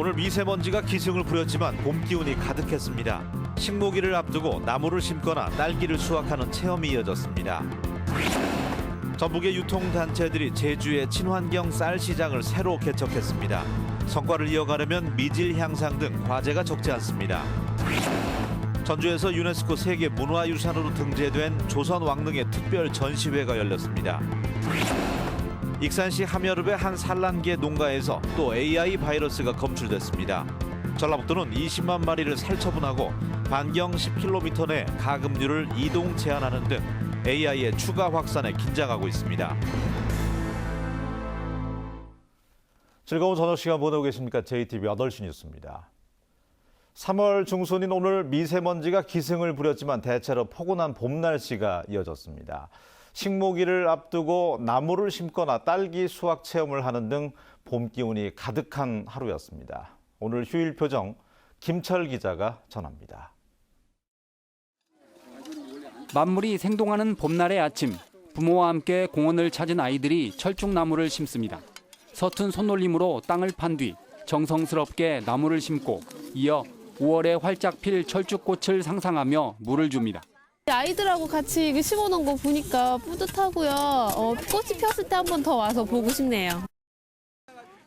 오늘 미세먼지가 기승을 부렸지만 봄 기운이 가득했습니다. 식모기를 앞두고 나무를 심거나 딸기를 수확하는 체험이 이어졌습니다. 전북의 유통단체들이 제주의 친환경 쌀 시장을 새로 개척했습니다. 성과를 이어가려면 미질 향상 등 과제가 적지 않습니다. 전주에서 유네스코 세계 문화유산으로 등재된 조선 왕릉의 특별 전시회가 열렸습니다. 익산시 함여릅의 한 산란계 농가에서 또 AI 바이러스가 검출됐습니다. 전라북도는 20만 마리를 살처분하고 반경 10km 내 가금류를 이동 제한하는 등 AI의 추가 확산에 긴장하고 있습니다. 즐거운 저녁 시간 보내고 계십니까? JTBC 8시 뉴스입니다. 3월 중순인 오늘 미세먼지가 기승을 부렸지만 대체로 포근한 봄 날씨가 이어졌습니다. 식모기를 앞두고 나무를 심거나 딸기 수확 체험을 하는 등 봄 기운이 가득한 하루였습니다. 오늘 휴일 표정 김철 기자가 전합니다. 만물이 생동하는 봄날의 아침, 부모와 함께 공원을 찾은 아이들이 철쭉나무를 심습니다. 서툰 손놀림으로 땅을 판 뒤 정성스럽게 나무를 심고 이어 5월에 활짝 필 철쭉꽃을 상상하며 물을 줍니다. 아이들하고 같이 심어놓은 거 보니까 뿌듯하고요. 꽃이 피었을 때 한 번 더 와서 보고 싶네요.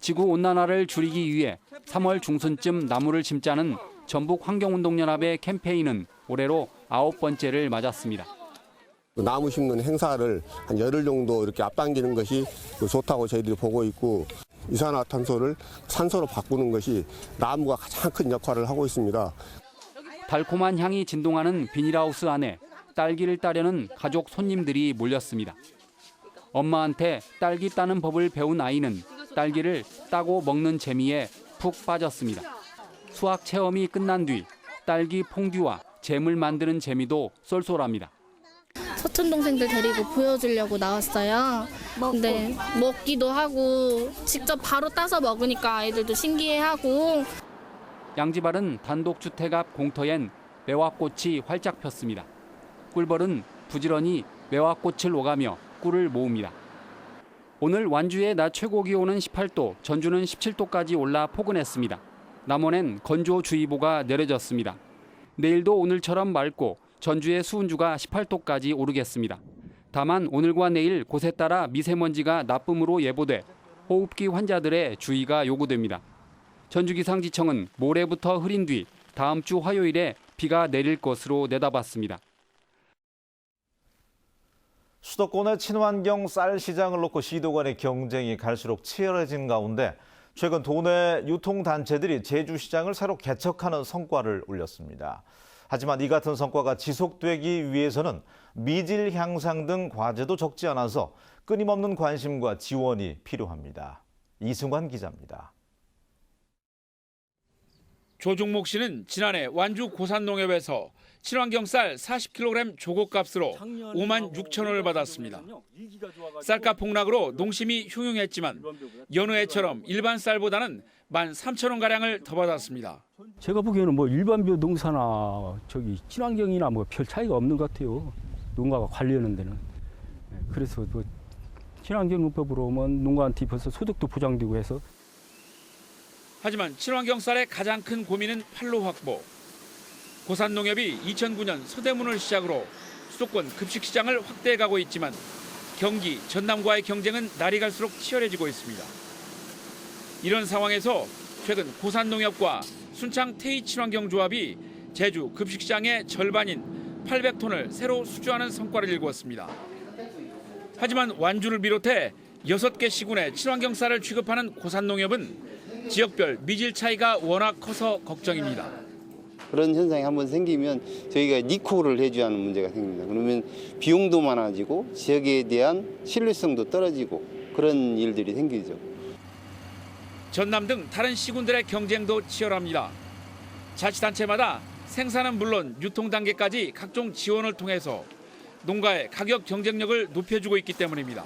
지구온난화를 줄이기 위해 3월 중순쯤 나무를 심자는 전북환경운동연합의 캠페인은 올해로 9번째를 맞았습니다. 나무 심는 행사를 한 열흘 정도 이렇게 앞당기는 것이 좋다고 저희들이 보고 있고 이산화탄소를 산소로 바꾸는 것이 나무가 가장 큰 역할을 하고 있습니다. 달콤한 향이 진동하는 비닐하우스 안에 딸기를 따려는 가족 손님들이 몰렸습니다. 엄마한테 딸기 따는 법을 배운 아이는 딸기를 따고 먹는 재미에 푹 빠졌습니다. 수확 체험이 끝난 뒤 딸기 퐁듀와 잼을 만드는 재미도 쏠쏠합니다. 서툰 동생들 데리고 보여주려고 나왔어요. 근데 먹기도 하고 직접 바로 따서 먹으니까 아이들도 신기해하고. 양지바른 단독주택 앞 공터엔 매화꽃이 활짝 폈습니다. 꿀벌은 부지런히 매화꽃을 오가며 꿀을 모읍니다. 오늘 완주의 낮 최고 기온은 18도, 전주는 17도까지 올라 포근했습니다. 남원엔 건조주의보가 내려졌습니다. 내일도 오늘처럼 맑고 전주의 수은주가 18도까지 오르겠습니다. 다만 오늘과 내일 곳에 따라 미세먼지가 나쁨으로 예보돼 호흡기 환자들의 주의가 요구됩니다. 전주기상지청은 모레부터 흐린 뒤 다음 주 화요일에 비가 내릴 것으로 내다봤습니다. 수도권의 친환경 쌀 시장을 놓고 시도 간의 경쟁이 갈수록 치열해진 가운데 최근 도내 유통단체들이 제주시장을 새로 개척하는 성과를 올렸습니다. 하지만 이 같은 성과가 지속되기 위해서는 미질 향상 등 과제도 적지 않아서 끊임없는 관심과 지원이 필요합니다. 이승환 기자입니다. 조중목 씨는 지난해 완주 고산농협에서 친환경 쌀 40kg 조곡값으로 5만 6천 원을 받았습니다. 쌀값 폭락으로 농심이 흉흉했지만 여느 해처럼 일반 쌀보다는 13,000원가량을 더 받았습니다. 제가 보기에는 뭐 일반 비농사나 친환경이나 뭐 별 차이가 없는 것 같아요. 농가가 관리하는 데는. 그래서 뭐 친환경 농법으로 오면 농가한테 벌써 소득도 보장되고 해서. 하지만 친환경 쌀의 가장 큰 고민은 판로 확보. 고산농협이 2009년 서대문을 시작으로 수도권 급식시장을 확대해가고 있지만 경기, 전남과의 경쟁은 날이 갈수록 치열해지고 있습니다. 이런 상황에서 최근 고산농협과 순창 태희친환경조합이 제주 급식시장의 절반인 800톤을 새로 수주하는 성과를 일구었습니다. 하지만 완주를 비롯해 6개 시군에 친환경 쌀을 취급하는 고산농협은 지역별 미질 차이가 워낙 커서 걱정입니다. 그런 현상이 한번 생기면 저희가 리콜을 해줘야 하는 문제가 생깁니다. 그러면 비용도 많아지고 지역에 대한 신뢰성도 떨어지고 그런 일들이 생기죠. 전남 등 다른 시군들의 경쟁도 치열합니다. 자치단체마다 생산은 물론 유통 단계까지 각종 지원을 통해서 농가의 가격 경쟁력을 높여주고 있기 때문입니다.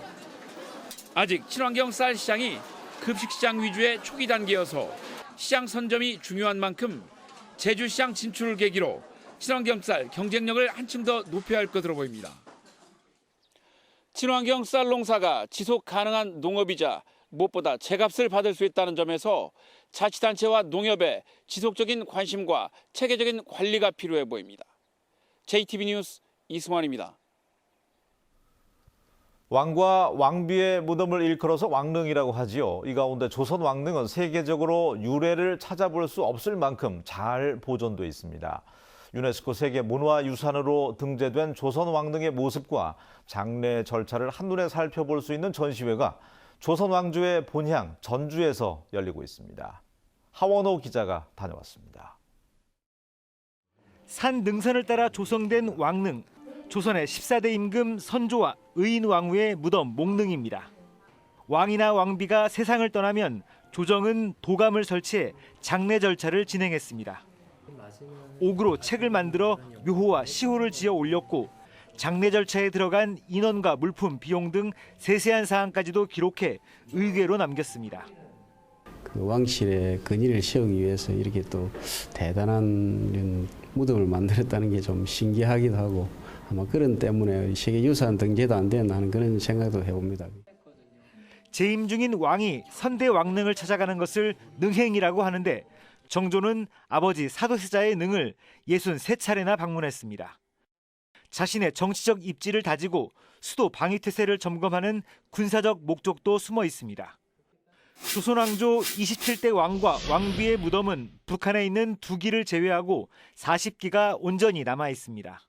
아직 친환경 쌀 시장이 급식시장 위주의 초기 단계여서 시장 선점이 중요한 만큼 제주시장 진출을 계기로 친환경 쌀 경쟁력을 한층 더 높여야 할 것으로 보입니다. 친환경 쌀 농사가 지속 가능한 농업이자 무엇보다 제값을 받을 수 있다는 점에서 자치단체와 농협의 지속적인 관심과 체계적인 관리가 필요해 보입니다. JTB 뉴스 이승환입니다. 왕과 왕비의 무덤을 일컬어서 왕릉이라고 하지요. 이 가운데 조선 왕릉은 세계적으로 유래를 찾아볼 수 없을 만큼 잘 보존돼 있습니다. 유네스코 세계문화유산으로 등재된 조선 왕릉의 모습과 장례 절차를 한눈에 살펴볼 수 있는 전시회가 조선 왕조의 본향 전주에서 열리고 있습니다. 하원호 기자가 다녀왔습니다. 산 능선을 따라 조성된 왕릉, 조선의 14대 임금 선조와 의인 왕후의 무덤 목릉입니다. 왕이나 왕비가 세상을 떠나면 조정은 도감을 설치해 장례 절차를 진행했습니다. 옥으로 책을 만들어 묘호와 시호를 지어 올렸고 장례 절차에 들어간 인원과 물품, 비용 등 세세한 사항까지도 기록해 의궤로 남겼습니다. 그 왕실의 근위를 세우기 위해서 이렇게 또 대단한 이런 무덤을 만들었다는 게 좀 신기하기도 하고 아마 그런 때문에 세계유산 등재도 안 되나 하는 그런 생각도 해봅니다. 재임 중인 왕이 선대 왕릉을 찾아가는 것을 능행이라고 하는데 정조는 아버지 사도세자의 능을 63차례나 방문했습니다. 자신의 정치적 입지를 다지고 수도 방위태세를 점검하는 군사적 목적도 숨어 있습니다. 조선왕조 27대 왕과 왕비의 무덤은 북한에 있는 2기를 제외하고 40기가 온전히 남아 있습니다.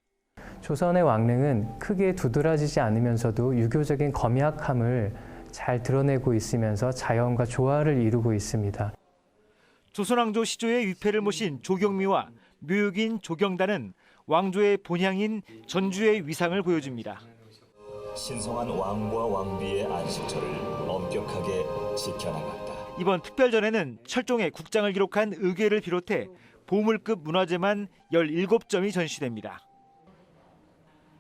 조선의 왕릉은 크게 두드러지지 않으면서도 유교적인 거미악함을 잘 드러내고 있으면서 자연과 조화를 이루고 있습니다. 조선왕조 시조의 위패를 모신 조경미와 묘육인 조경단은 왕조의 본향인 전주의 위상을 보여줍니다. 신성한 왕과 왕비의 안식처를 엄격하게 지켜나간다. 이번 특별전에는 철종의 국장을 기록한 의궤를 비롯해 보물급 문화재만 17점이 전시됩니다.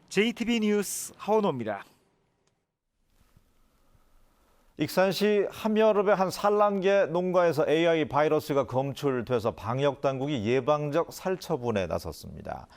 JTB 뉴스 하원호입니다. 익산시 함여읍의 한 산란계 농가에서 AI 바이러스가 검출돼서 방역당국이 예방적 살처분에 나섰습니다.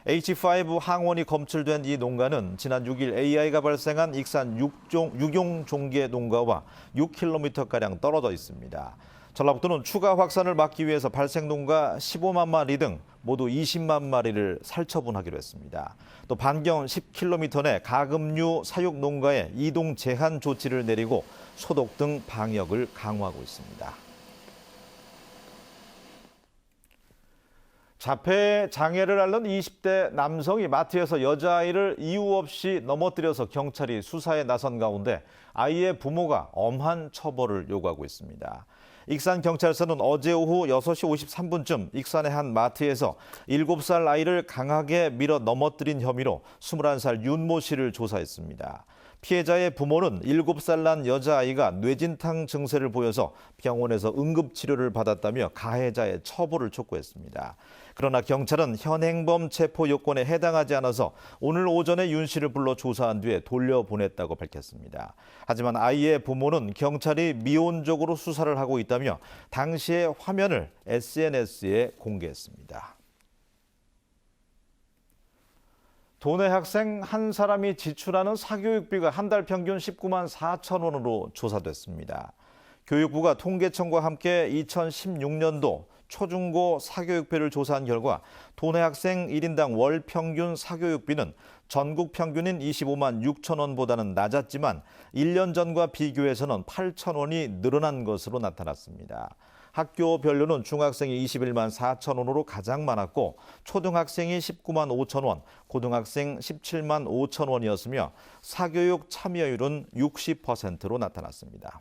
H5 항원이 검출된 이 농가는 지난 6일 AI가 발생한 익산 육용 종계 농가와 6km가량 떨어져 있습니다. 전라북도는 추가 확산을 막기 위해서 발생 농가 15만 마리 등 모두 20만 마리를 살처분하기로 했습니다. 또 반경 10km 내 가금류 사육 농가에 이동 제한 조치를 내리고 소독 등 방역을 강화하고 있습니다. 자폐 장애를 앓는 20대 남성이 마트에서 여자아이를 이유 없이 넘어뜨려서 경찰이 수사에 나선 가운데 아이의 부모가 엄한 처벌을 요구하고 있습니다. 익산경찰서는 어제 오후 6시 53분쯤 익산의 한 마트에서 7살 아이를 강하게 밀어 넘어뜨린 혐의로 21살 윤모 씨를 조사했습니다. 피해자의 부모는 7살 난 여자아이가 뇌진탕 증세를 보여서 병원에서 응급치료를 받았다며 가해자의 처벌을 촉구했습니다. 그러나 경찰은 현행범 체포 요건에 해당하지 않아서 오늘 오전에 윤 씨를 불러 조사한 뒤에 돌려보냈다고 밝혔습니다. 하지만 아이의 부모는 경찰이 미온적으로 수사를 하고 있다며 당시의 화면을 SNS에 공개했습니다. 도내 학생 한 사람이 지출하는 사교육비가 한 달 평균 19만 4천 원으로 조사됐습니다. 교육부가 통계청과 함께 2016년도 초중고 사교육비를 조사한 결과 도내 학생 1인당 월 평균 사교육비는 전국 평균인 25만 6천 원보다는 낮았지만 1년 전과 비교해서는 8천 원이 늘어난 것으로 나타났습니다. 학교별로는 중학생이 21만 4천 원으로 가장 많았고 초등학생이 19만 5천 원, 고등학생 17만 5천 원이었으며 사교육 참여율은 60%로 나타났습니다.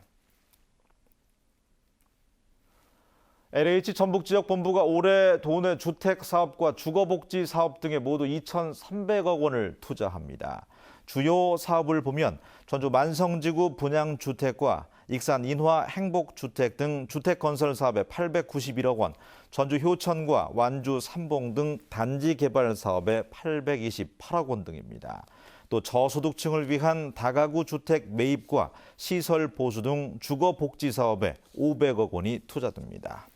LH 전북지역본부가 올해 도내 주택사업과 주거복지사업 등에 모두 2,300억 원을 투자합니다. 주요 사업을 보면 전주 만성지구 분양주택과 익산 인화 행복주택 등 주택건설 사업에 891억 원, 전주 효천과 완주 삼봉 등 단지 개발 사업에 828억 원 등입니다. 또 저소득층을 위한 다가구 주택 매입과 시설 보수 등 주거복지 사업에 500억 원이 투자됩니다.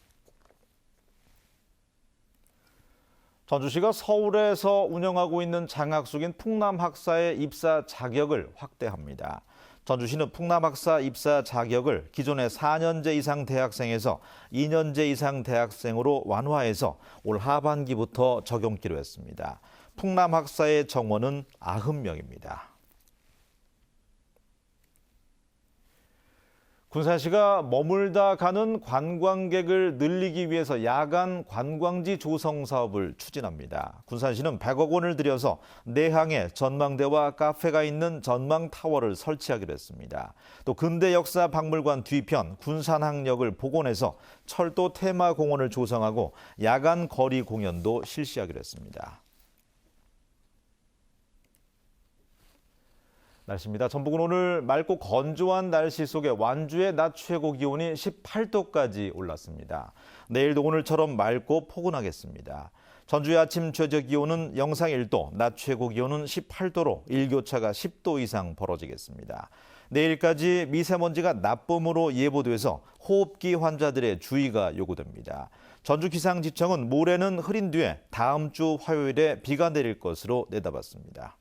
전주시가 서울에서 운영하고 있는 장학숙인 풍남학사의 입사 자격을 확대합니다. 전주시는 풍남학사 입사 자격을 기존의 4년제 이상 대학생에서 2년제 이상 대학생으로 완화해서 올 하반기부터 적용키로 했습니다. 풍남학사의 정원은 90명입니다. 군산시가 머물다 가는 관광객을 늘리기 위해서 야간 관광지 조성 사업을 추진합니다. 군산시는 100억 원을 들여서 내항에 전망대와 카페가 있는 전망타워를 설치하기로 했습니다. 또 근대 역사 박물관 뒤편 군산항역을 복원해서 철도 테마 공원을 조성하고 야간 거리 공연도 실시하기로 했습니다. 날씨입니다. 전북은 오늘 맑고 건조한 날씨 속에 완주의 낮 최고 기온이 18도까지 올랐습니다. 내일도 오늘처럼 맑고 포근하겠습니다. 전주의 아침 최저 기온은 영상 1도, 낮 최고 기온은 18도로 일교차가 10도 이상 벌어지겠습니다. 내일까지 미세먼지가 나쁨으로 예보돼서 호흡기 환자들의 주의가 요구됩니다. 전주기상지청은 모레는 흐린 뒤에 다음 주 화요일에 비가 내릴 것으로 내다봤습니다.